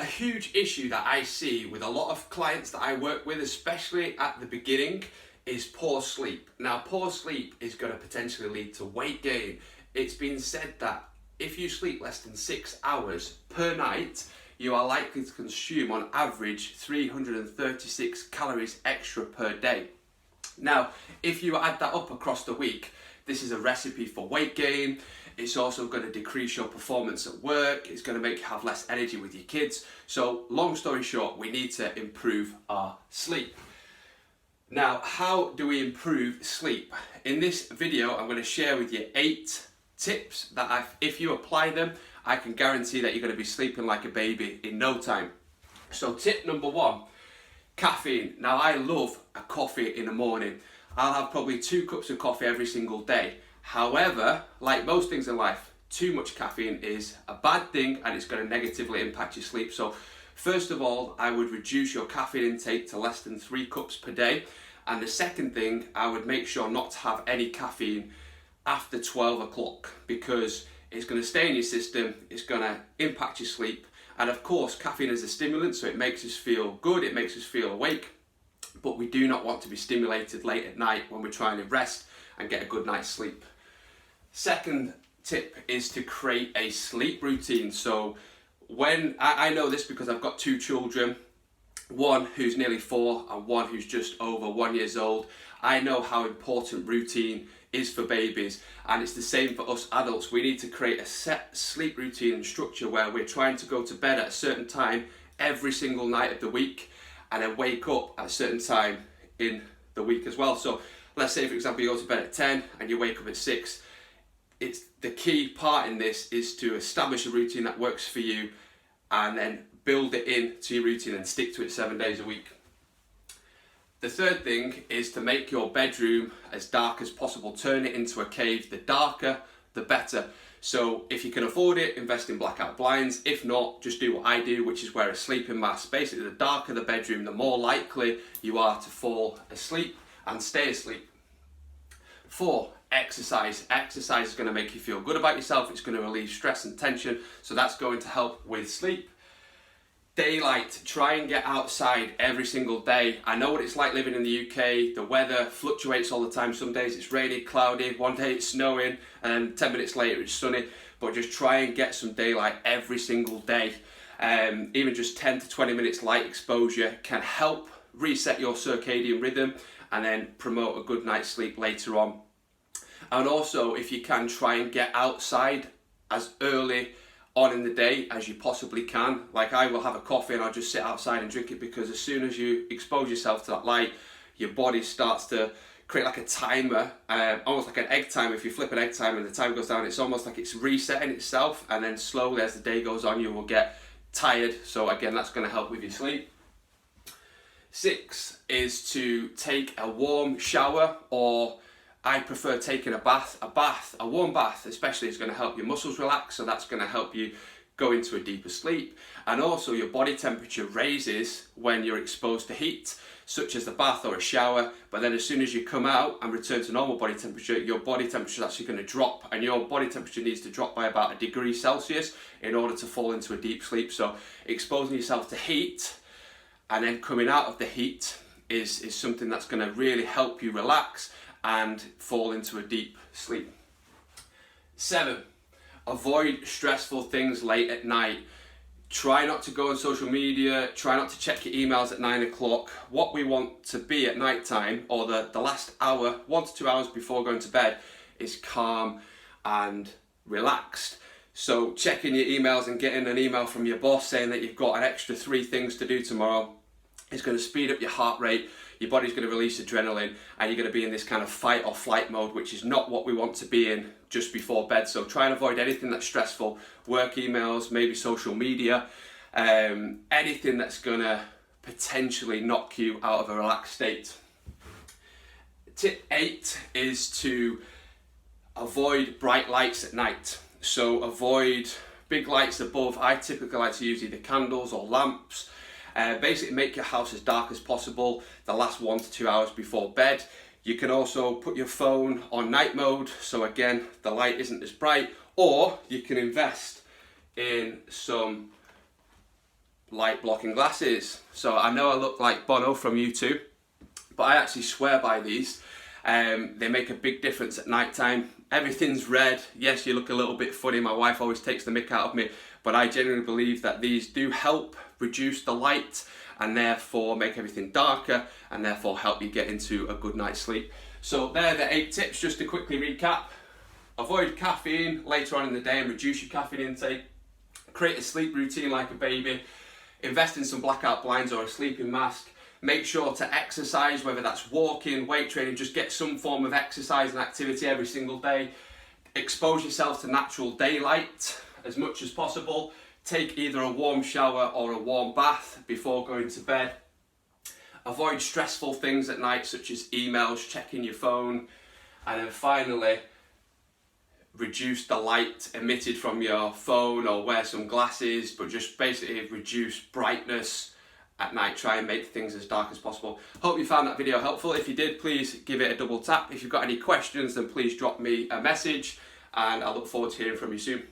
huge issue that I see with a lot of clients that I work with, especially at the beginning, is poor sleep. Now, poor sleep is going to potentially lead to weight gain. It's been said that if you sleep less than 6 hours per night, you are likely to consume on average 336 calories extra per day. Now, if you add that up across the week, this is a recipe for weight gain. It's also going to decrease your performance at work. It's going to make you have less energy with your kids. So long story short, we need to improve our sleep. Now, how do we improve sleep? In this video, I'm going to share with you 8 tips that if you apply them, I can guarantee that you're going to be sleeping like a baby in no time. So tip number 1, caffeine. Now, I love a coffee in the morning. I'll have probably 2 cups of coffee every single day. However, like most things in life, too much caffeine is a bad thing and it's going to negatively impact your sleep. So first of all, I would reduce your caffeine intake to less than 3 cups per day. And the second thing, I would make sure not to have any caffeine after 12 o'clock because it's going to stay in your system, it's going to impact your sleep. And of course, caffeine is a stimulant, so it makes us feel good, it makes us feel awake. But we do not want to be stimulated late at night when we're trying to rest and get a good night's sleep. Second tip is to create a sleep routine. So when I know this because I've got 2 children, one who's nearly 4 and one who's just over 1 year old. I know how important routine is for babies, and it's the same for us adults. We need to create a set sleep routine and structure where we're trying to go to bed at a certain time every single night of the week and then wake up at a certain time in the week as well. So let's say, for example, you go to bed at 10 and you wake up at 6. It's the key part in this is to establish a routine that works for you and then build it into your routine and stick to it 7 days a week. The third thing is to make your bedroom as dark as possible. Turn it into a cave. The darker, the better. So if you can afford it, invest in blackout blinds. If not, just do what I do, which is wear a sleeping mask. Basically, the darker the bedroom, the more likely you are to fall asleep and stay asleep. 4, exercise. Exercise is going to make you feel good about yourself. It's going to relieve stress and tension. So that's going to help with sleep. Daylight. Try and get outside every single day. I know what it's like living in the UK. The weather fluctuates all the time. Some days it's rainy, cloudy, one day it's snowing, and 10 minutes later it's sunny. But just try and get some daylight every single day. Even just 10 to 20 minutes light exposure can help reset your circadian rhythm and then promote a good night's sleep later on. And also, if you can, try and get outside as early on in the day as you possibly can. Like, I will have a coffee and I'll just sit outside and drink it because as soon as you expose yourself to that light, your body starts to create like a timer, almost like an egg timer. If you flip an egg timer and the time goes down, it's almost like it's resetting itself, and then slowly as the day goes on you will get tired. So again, that's going to help with your sleep. 6 is to take a warm shower, or I prefer taking a bath. A warm bath especially is going to help your muscles relax, so that's going to help you go into a deeper sleep. And also your body temperature raises when you're exposed to heat, such as the bath or a shower, but then as soon as you come out and return to normal body temperature, your body temperature is actually going to drop, and your body temperature needs to drop by about 1 degree Celsius in order to fall into a deep sleep. So exposing yourself to heat and then coming out of the heat is something that's going to really help you relax and fall into a deep sleep. 7, avoid stressful things late at night. Try not to go on social media, try not to check your emails at 9 o'clock. What we want to be at night time, or the last hour, 1 to 2 hours before going to bed, is calm and relaxed. So checking your emails and getting an email from your boss saying that you've got an extra 3 things to do tomorrow is going to speed up your heart rate. Your body's going to release adrenaline and you're going to be in this kind of fight or flight mode, which is not what we want to be in just before bed. So try and avoid anything that's stressful, work emails, maybe social media, anything that's going to potentially knock you out of a relaxed state. Tip 8 is to avoid bright lights at night. So avoid big lights above. I typically like to use either candles or lamps. Basically make your house as dark as possible the last 1 to 2 hours before bed. You can also put your phone on night mode, so again the light isn't as bright, or you can invest in some light blocking glasses. So I know I look like Bono from U2, but I actually swear by these. They make a big difference at night time. Everything's red. Yes, you look a little bit funny. My wife always takes the mick out of me, but I genuinely believe that these do help reduce the light and therefore make everything darker and therefore help you get into a good night's sleep. So there are the 8 tips, just to quickly recap. Avoid caffeine later on in the day and reduce your caffeine intake. Create a sleep routine like a baby. Invest in some blackout blinds or a sleeping mask. Make sure to exercise, whether that's walking, weight training, just get some form of exercise and activity every single day. Expose yourself to natural daylight as much as possible. Take either a warm shower or a warm bath before going to bed. Avoid stressful things at night, such as emails, checking your phone. And then finally, reduce the light emitted from your phone or wear some glasses, but just basically reduce brightness at night. Try and make things as dark as possible. Hope you found that video helpful. If you did, please give it a double tap. If you've got any questions, then please drop me a message, and I look forward to hearing from you soon.